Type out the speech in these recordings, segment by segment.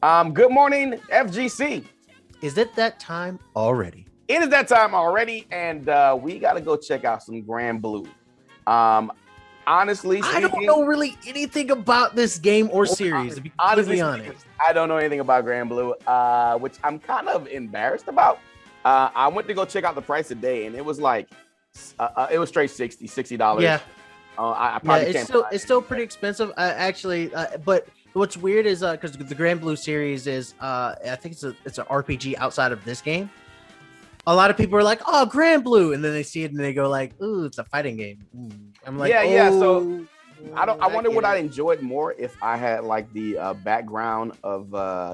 Good morning, FGC. Is it that time already? It is that time already, and we got to go check out some Granblue. Honestly speaking, I don't know really anything about this game or series, to be completely honest. I don't know anything about Granblue, which I'm kind of embarrassed about. I went to go check out the price today, and it was like, it was straight $60. Yeah. I probably can't. It's still pretty expensive, actually. But what's weird is because the Granblue series is, I think it's an RPG outside of this game. A lot of people are like, "Oh, Granblue," and then they see it and they go like, "Ooh, it's a fighting game." I'm like, yeah. So I wonder what I'd enjoyed more if I had like the background of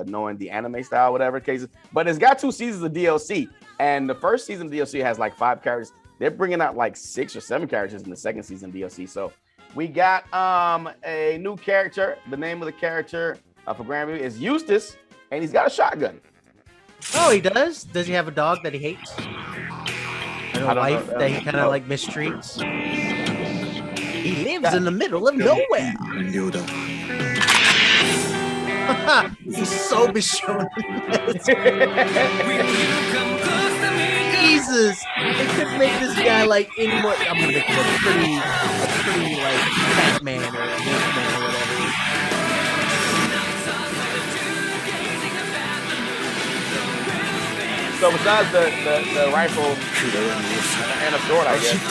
knowing the anime style, whatever cases. But it's got 2 seasons of DLC, and the first season of DLC has like 5 characters. They're bringing out like 6 or 7 characters in the second season DLC. So we got a new character. The name of the character for Granblue is Eustace, and he's got a shotgun. Oh, he does? Does he have a dog that he hates? And a wife that he kind of like mistreats? He lives in the middle of nowhere. He's so Bishonen. Jesus, they couldn't make this guy like any more. I'm gonna make him a pretty like Batman or Wolfman or whatever. So besides the rifle and a sword, I guess, he's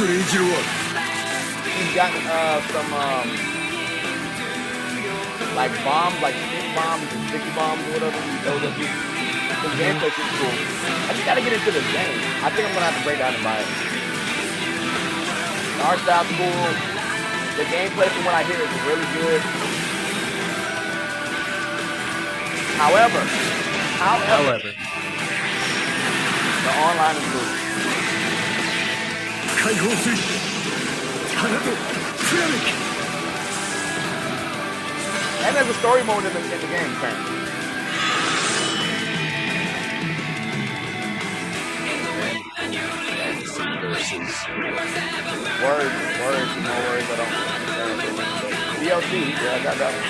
got some like bombs, like stick bombs and sticky bombs or whatever. Some gameplay is cool. I just gotta get into this game. I think I'm gonna have to break down and buy it. The art style's cool. The gameplay, from what I hear, is really good. However. The online is good. And there's a story mode in the game, apparently. Words, no words, I don't understand. DLC, yeah, I got that one.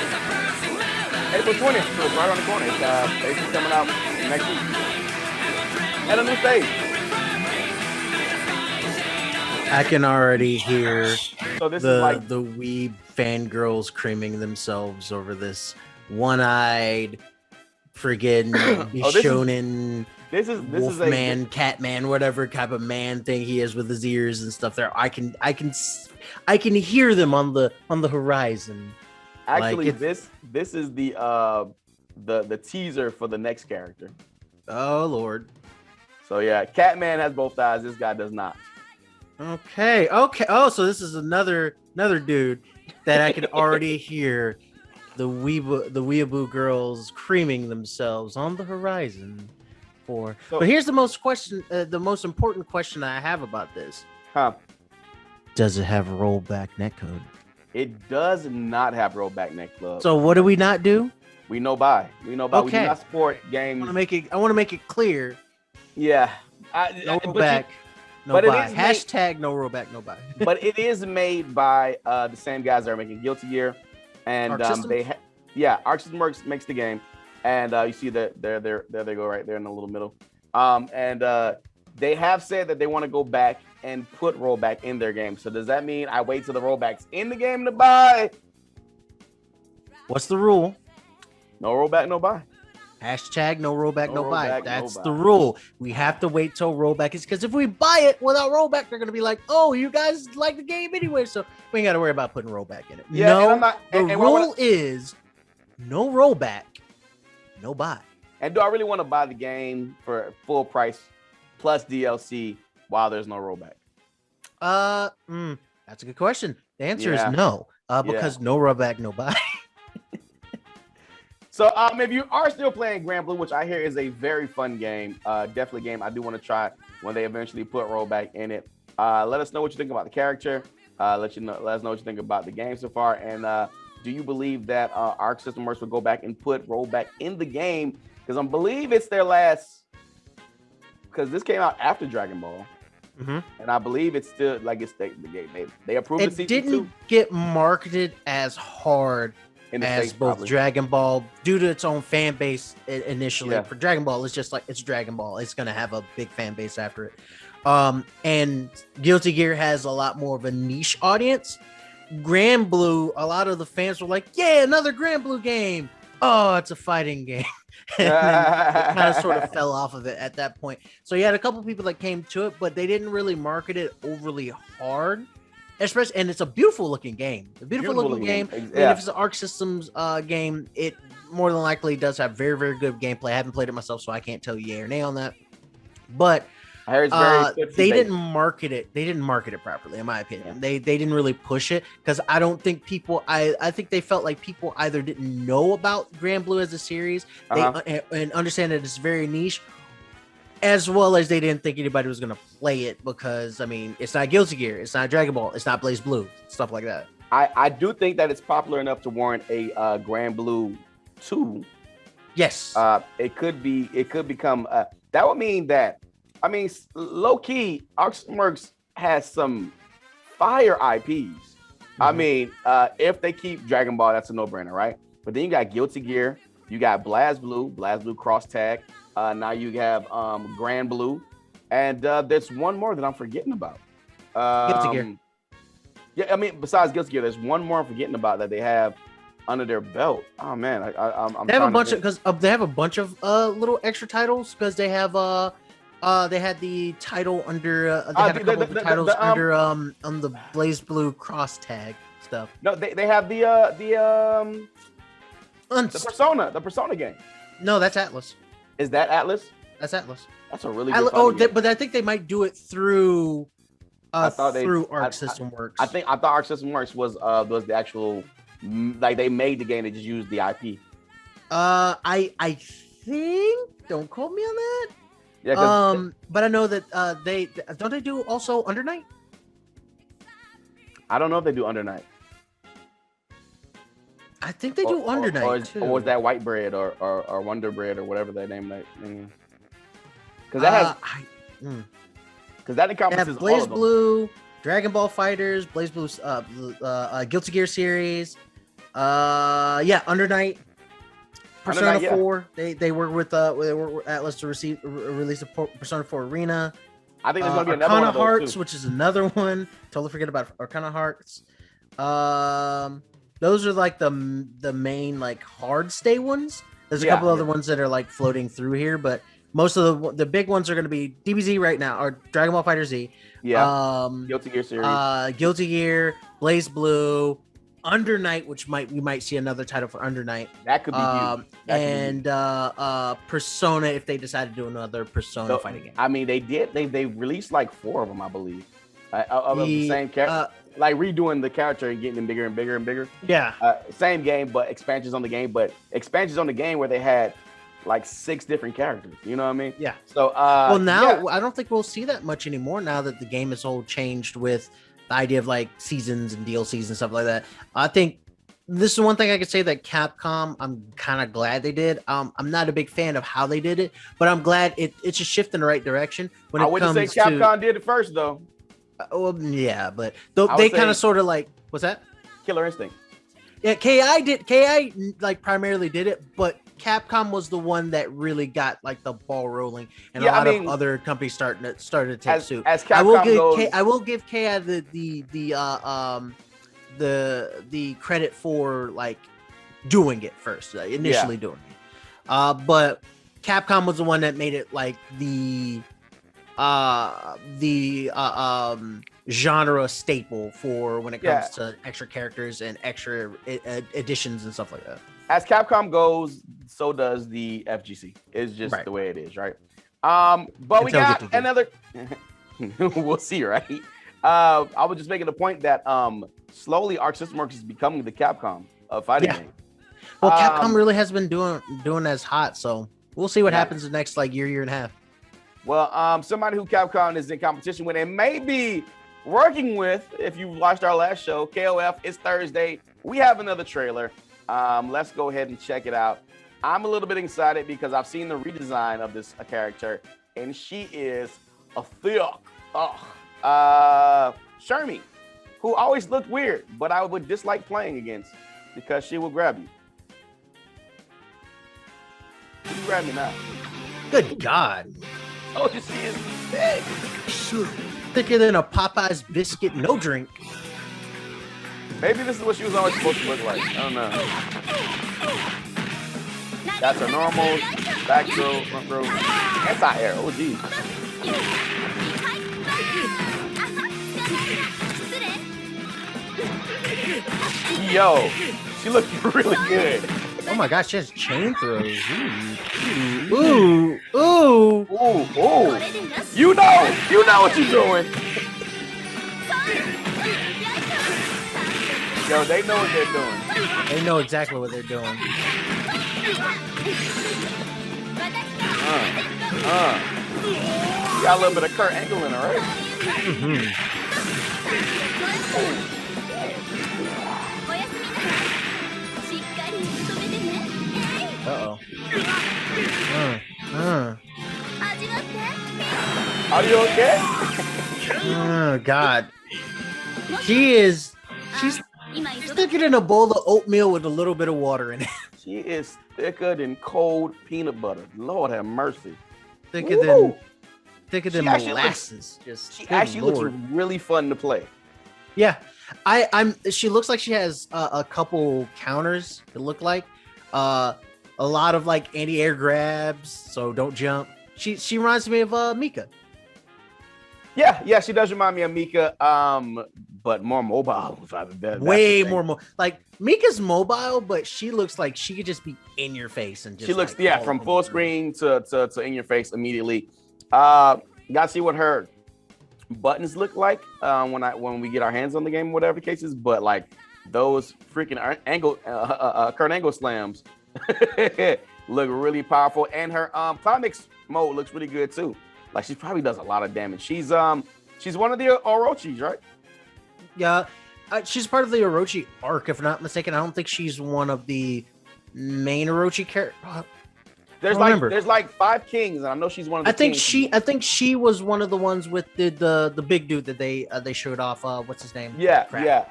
April 20th, so it's right on the corner. It's basically coming out next week. And a new stage. I can already hear the weeb fangirls creaming themselves over this one-eyed friggin' Bishonen Wolfman, Catman, whatever type of man thing he is with his ears and stuff. There, I can hear them on the horizon. Actually, like this is the teaser for the next character. Oh Lord. So yeah, Catman has both eyes. This guy does not. Okay. Oh, so this is another dude that I can already hear the weeaboo girls creaming themselves on the horizon for. But here's the most important question I have about this. Does it have rollback netcode? It does not have rollback netcode. So what do we not do? We know buy. Okay. We do not support games. I want to make it clear. Yeah. No rollback, no buy. Hashtag no rollback, no buy. But it is made by the same guys that are making Guilty Gear, and Arc System Works makes the game, and you see that there they go right there in the little middle, and they have said that they want to go back and put rollback in their game. So does that mean I wait till the rollback's in the game to buy? What's the rule? No rollback, no buy. Hashtag no rollback, no buy. That's the rule. We have to wait till rollback is, because if we buy it without rollback, they're gonna be like, "Oh, you guys like the game anyway, so we ain't got to worry about putting rollback in it." Yeah, no, the rule is no rollback, no buy. And do I really want to buy the game for full price plus DLC while there's no rollback? That's a good question. The answer is no, because no rollback, no buy. So if you are still playing Granblue, which I hear is a very fun game, definitely a game I do want to try when they eventually put rollback in it. Let us know what you think about the character. Let us know what you think about the game so far. And do you believe that Arc System Works will go back and put rollback in the game? Because I believe it's their last, because this came out after Dragon Ball. Mm-hmm. And I believe it's still like it's the game. They approved it. It didn't get marketed as hard in the as States, both probably. Dragon Ball, due to its own fan base initially. Yeah. For Dragon Ball, it's just like it's Dragon Ball. It's gonna have a big fan base after it. And Guilty Gear has a lot more of a niche audience. Granblue, a lot of the fans were like, "Yeah, another Granblue game." Oh, it's a fighting game. And then it kind of sort of fell off of it at that point. So you had a couple people that came to it, but they didn't really market it overly hard. Especially, and it's a beautiful looking game. A beautiful looking game. I mean, if it's an Arc Systems game, it more than likely does have very, very good gameplay. I haven't played it myself, so I can't tell you yay or nay on that. But I heard it's very they didn't market it. They didn't market it properly, in my opinion. Yeah. They didn't really push it because I don't think people. I think they felt like people either didn't know about Granblue as a series, and understand that it's very niche, as well as they didn't think anybody was going to play it because, I mean, it's not Guilty Gear, it's not Dragon Ball, it's not Blaze Blue, stuff like that. I do think that it's popular enough to warrant a Granblue 2. Yes. It could become that would mean that, I mean, low key, Arcworks has some fire IPs. I mean, if they keep Dragon Ball, that's a no-brainer, right? But then you got Guilty Gear, you got BlazBlue Cross Tag. Now you have Granblue, and there's one more that I'm forgetting about. Guilty Gear. Yeah, I mean, besides Guilty Gear, there's one more I'm forgetting about that they have under their belt. Oh man, I'm they have a bunch of because they have a bunch of little extra titles because they have they had the title under they had a couple of titles under on the Blaze Blue Cross Tag stuff. No, they have the Persona game. No, that's Atlas. Is that Atlas? That's Atlas. That's a really good game. But I think they might do it through through Arc System Works. I thought Arc System Works was the actual, like, they made the game, they just used the IP. I think, don't quote me on that. Yeah. But I know that they do also Under Night. I don't know if they do Under Night. I think they do Under Night too. Or was that White Bread or Wonder Bread or whatever they name that? Because that has, because that encompasses Blaze Blue, Dragon Ball Fighters, Blaze Blue, Guilty Gear series, Under Night, Persona 4. They work with Atlas to release a Persona 4 Arena. I think there's gonna be another one of those Hearts, too. which is another one. Totally forget about Arcana Hearts. Those are like the main like hard stay ones. There's a couple other ones that are like floating through here, but most of the big ones are going to be DBZ right now, or Dragon Ball Fighter Z. Yeah. Guilty Gear series. Guilty Gear, Blaze Blue, Under Night, which we might see another title for Under Night. That could be huge. Persona, if they decide to do another Persona fighting game. I mean, they released like 4 of them, I believe, of the same character. Like redoing the character and getting them bigger and bigger and bigger. Yeah. Same game, but expansions on the game. But expansions on the game where they had like 6 different characters. You know what I mean? Yeah. So I don't think we'll see that much anymore now that the game is all changed with the idea of like seasons and DLCs and stuff like that. I think this is one thing I could say that Capcom, I'm kind of glad they did. I'm not a big fan of how they did it, but I'm glad it's a shift in the right direction. When I wouldn't say Capcom did it first though. Well, yeah, but they kind of sort of like, what's that? Killer Instinct. Yeah, KI like primarily did it, but Capcom was the one that really got like the ball rolling, and a lot of other companies started to take suit. As Capcom I will give KI the credit for like doing it first, initially doing it. But Capcom was the one that made it like the genre staple for when it comes to extra characters and extra additions and stuff like that. As Capcom goes, so does the FGC. It's just the way it is, right? But we got another. We'll see, right? I was just making the point that slowly Arc System Works is becoming the Capcom of fighting game. Well, Capcom really has been doing as hot, so we'll see what happens the next like year and a half. Well, somebody who Capcom is in competition with and maybe working with, if you watched our last show, KOF, it's Thursday. We have another trailer. Let's go ahead and check it out. I'm a little bit excited because I've seen the redesign of this character, and she is a thick. SHERMIE, who always looked weird, but I would dislike playing against. because she will grab you. You can grab me now. Good God. Oh, you see his big. Thicker than a Popeye's biscuit, no drink. Maybe this is what she was always supposed to look like. I don't know. That's her normal, back throw, front throw, anti-air. Oh, geez. Yo, she looks really good. Oh my gosh, she has chain throws. Ooh. Ooh. Ooh. You know what you're doing. Yo, they know what they're doing. They know exactly what they're doing. You got a little bit of Kurt Angle in her, right? Uh-oh. Are you okay? Oh, God. She's thicker than a bowl of oatmeal with a little bit of water in it. She is thicker than cold peanut butter. Lord have mercy. Thicker than molasses. She actually looks really fun to play. Yeah. She looks like she has a couple counters, it look like. A lot of like anti-air grabs, so don't jump. She reminds me of Mika. Yeah, she does remind me of Mika, but more mobile. Way more like Mika's mobile, but she looks like she could just be in your face and just. She looks like, from full screen to in your face immediately. Gotta see what her buttons look like when we get our hands on the game, whatever the case is. But like those freaking Kurt Angle slams look really powerful, and her climax mode looks really good too. Like she probably does a lot of damage. She's one of the Orochis, right? Yeah, she's part of the Orochi arc, if I'm not mistaken. I don't think she's one of the main Orochi characters. There's like 5 kings, and I know she's one of the kings. I think she was one of the ones with the big dude that they showed off. What's his name? Yeah.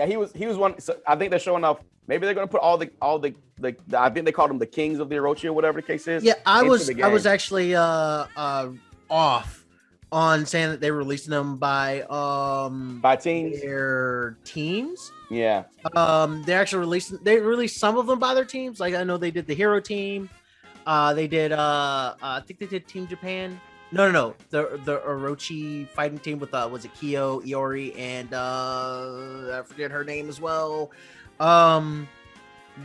He was one. So I think they're showing off. Maybe they're gonna put all the I think they called them the kings of the Orochi or whatever the case is. Yeah, I was actually off on saying that they were releasing them by teams. Their teams. Yeah. They released some of them by their teams. Like I know they did the hero team. They did I think they did Team Japan. No. The Orochi fighting team with was it Kyo, Iori, and I forget her name as well. I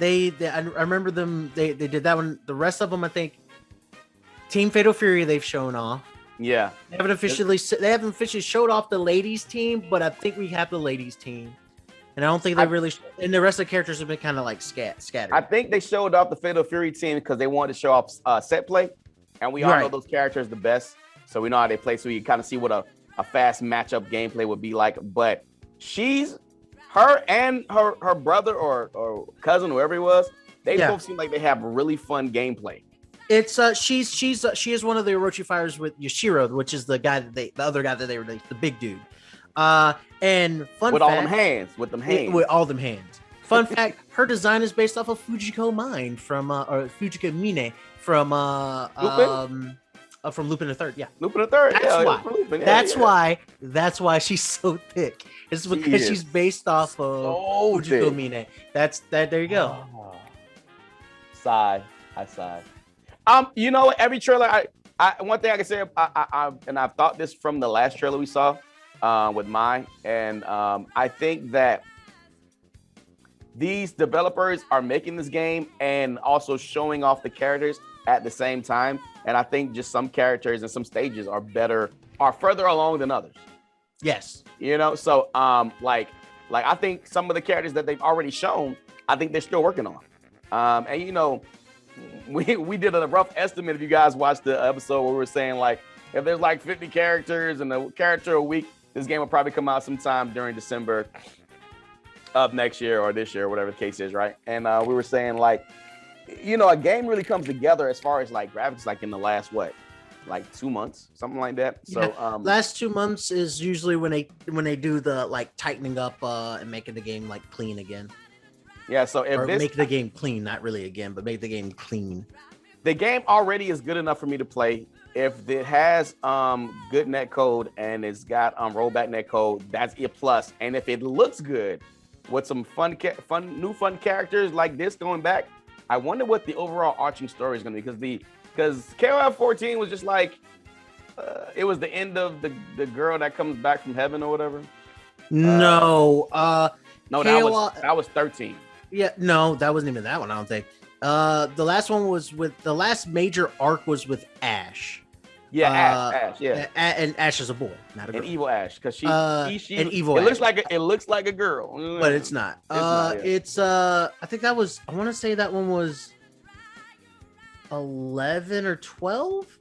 remember them. They did that one. The rest of them, I think, Team Fatal Fury, they've shown off. Yeah. They haven't officially showed off the ladies team, but I think we have the ladies team. And I don't think they really. And the rest of the characters have been kind of like scattered. I think they showed off the Fatal Fury team because they wanted to show off set play, and we all know those characters the best, so we know how they play. So you kind of see what a fast matchup gameplay would be like. But her and her brother or cousin, whoever it was, they both seem like they have really fun gameplay. It's she is one of the Orochi fighters with Yashiro, which is the other guy that they released, the big dude. And fun with fact, all them hands, with all them hands. Fun fact: her design is based off of Fujiko Mine from or Fujiko Mine from Lupin the Third. Yeah, Lupin the Third. That's why she's so thick. It's because she's based off of Fujiko Mine. There you go. Sigh. I sigh. You know, every trailer, one thing I can say, and I've thought this from the last trailer we saw with Mai, and I think that these developers are making this game and also showing off the characters at the same time, and I think just some characters and some stages are further along than others. Yes. You know, so like I think some of the characters that they've already shown, I think they're still working on. And you know, we did a rough estimate if you guys watched the episode where we were saying like if there's like 50 characters and a character a week, this game will probably come out sometime during December of next year or this year, whatever the case is, right? And we were saying like, you know, a game really comes together as far as like graphics like in the last 2 months, something like that. Yeah. So last 2 months is usually when they do the like tightening up and making the game like clean again. Yeah, so if or this make the game clean, not really again, but make the game clean. the game already is good enough for me to play. If it has good net code and it's got rollback net code, that's a plus. And if it looks good with some fun characters like this going back, I wonder what the overall arching story is going to be, because KOF 14 was just like it was the end of the girl that comes back from heaven or whatever. No, No, KOF that was 13. Yeah, no, that wasn't even that one. I don't think. The last one was with the last major arc was with Ash. Yeah, Ash, yeah, and Ash is a boy, not a girl. an evil Ash, because she an evil. It Ash. looks like a girl, But it's not. It's not, I think that was. I want to say that one was 11 or 12.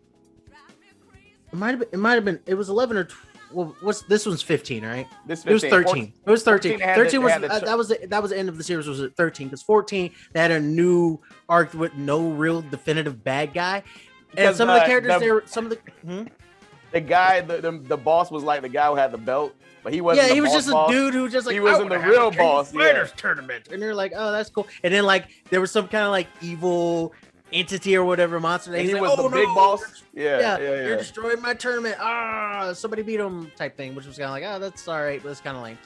It might have been. It was 11 or 12. Well, this one's 15, right? This 15. It was 13. It was 13. 13 was that was the end of the series. Was at 13 because 14 they had a new arc with no real definitive bad guy, and some of the characters the guy, the boss was like the guy who had the belt, but he wasn't. Yeah, he was boss just boss. a dude who was just like he wasn't the real boss. Fighters tournament, and you're like, oh, that's cool. And then like there was some kind of like evil entity or whatever monster. And he like, was the big boss. Yeah, You're destroying my tournament. Somebody beat him type thing, which was kind of like, oh, that's all right, but it's kind of lame.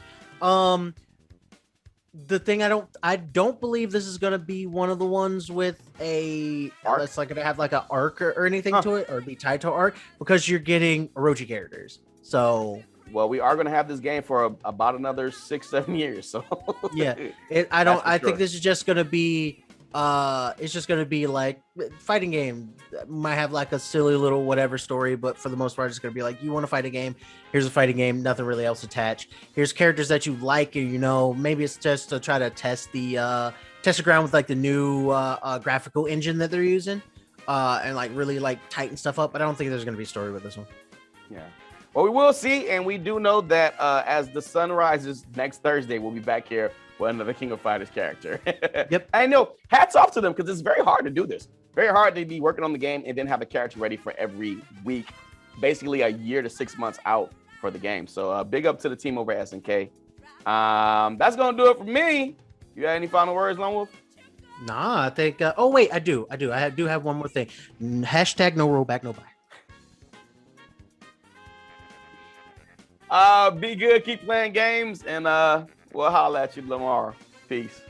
The thing I don't believe this is gonna be one of the ones with a that's like gonna have like an arc or anything to it or be tied to arc, because you're getting Orochi characters. So well, we are gonna have this game for about another 6-7 years. So yeah, I think this is just gonna be. It's just gonna be like fighting game. Might have like a silly little whatever story, but for the most part, it's gonna be like, you want to fight a game. Here's a fighting game. Nothing really else attached. Here's characters that you like, and maybe it's just to try to test the ground with like the new graphical engine that they're using, and like really like tighten stuff up. But I don't think there's gonna be a story with this one. Yeah. Well, we will see, and we do know that as the sun rises next Thursday, we'll be back here with another King of Fighters character. Yep. I know. Hats off to them, because it's very hard to do this. Very hard to be working on the game and then have a character ready for every week, basically a year to 6 months out for the game. So big up to the team over at SNK. That's gonna do it for me. You got any final words, Lone Wolf? Nah, I think. Oh wait, I do. I do have one more thing. Hashtag no rollback, no buy. Be good, keep playing games, and we'll holler at you tomorrow. Peace.